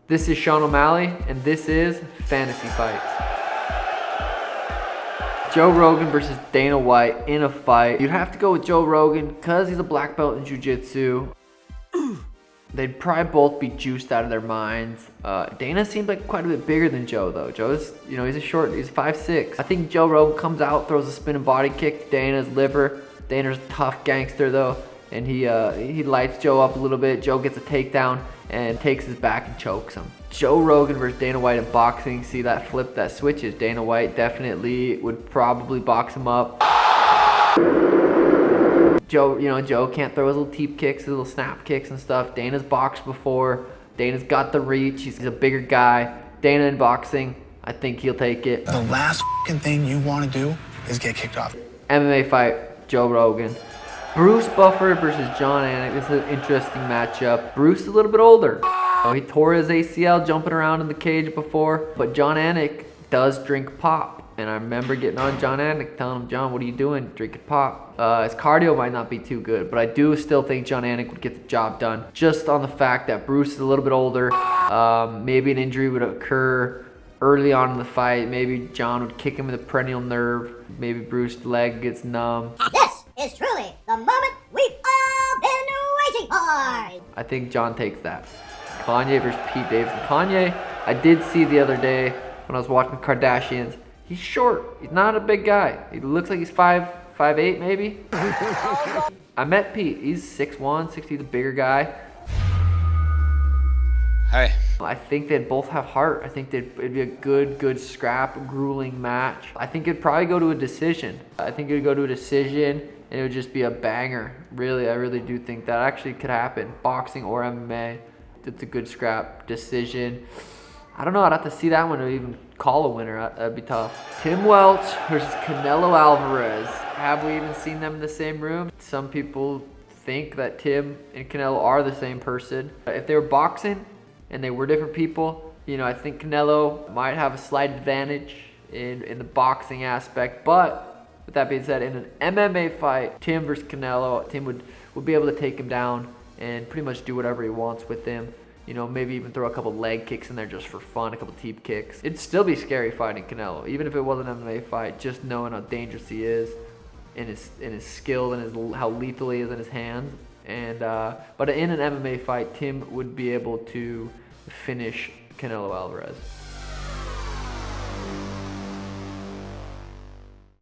This is Sean O'Malley, and this is Fantasy Fights. Joe Rogan versus Dana White in a fight. You'd have to go with Joe Rogan because he's a black belt in jiu-jitsu. They'd probably both be juiced out of their minds. Dana seems like quite a bit bigger than Joe, though. Joe's, he's he's 5'6". I think Joe Rogan comes out, throws a spinning body kick to Dana's liver. Dana's a tough gangster, though, and he lights Joe up a little bit. Joe gets a takedown and takes his back and chokes him. Joe Rogan versus Dana White in boxing. See that flip, that switches. Dana White definitely would probably box him up. Joe can't throw his little teep kicks, his little snap kicks and stuff. Dana's boxed before. Dana's got the reach. He's a bigger guy. Dana in boxing, I think he'll take it. The last thing you want to do is get kicked off. MMA fight, Joe Rogan. Bruce Buffer versus John Anik. This is an interesting matchup. Bruce is a little bit older. He tore his ACL jumping around in the cage before, but John Anik does drink pop. And I remember getting on John Anik, telling him, John, what are you doing? Drinking pop. His cardio might not be too good, but I do still think John Anik would get the job done, just on the fact that Bruce is a little bit older. Maybe an injury would occur early on in the fight. Maybe John would kick him in the perennial nerve. Maybe Bruce's leg gets numb. This is truly the moment we've all been waiting for. I think John takes that. Kanye versus Pete Davidson. Kanye, I did see the other day when I was watching Kardashians. He's short. He's not a big guy. He looks like he's 5'8" maybe. I met Pete. He's 6'1", 6', he's a bigger guy. Hi. I think they'd both have heart. I think it'd be a good scrap, grueling match. I think it'd probably go to a decision. And it would just be a banger. Really, I really do think that actually could happen. Boxing or MMA. It's a good scrap decision. I don't know, I'd have to see that one to even call a winner. That'd be tough. Tim Welch versus Canelo Alvarez. Have we even seen them in the same room? Some people think that Tim and Canelo are the same person. If they were boxing and they were different people, I think Canelo might have a slight advantage in the boxing aspect. But with that being said, in an MMA fight, Tim versus Canelo, Tim would be able to take him down and pretty much do whatever he wants with him. Maybe even throw a couple leg kicks in there just for fun, a couple teep kicks. It'd still be scary fighting Canelo, even if it was an MMA fight, just knowing how dangerous he is in his skill and how lethal he is in his hands. But in an MMA fight, Tim would be able to finish Canelo Alvarez.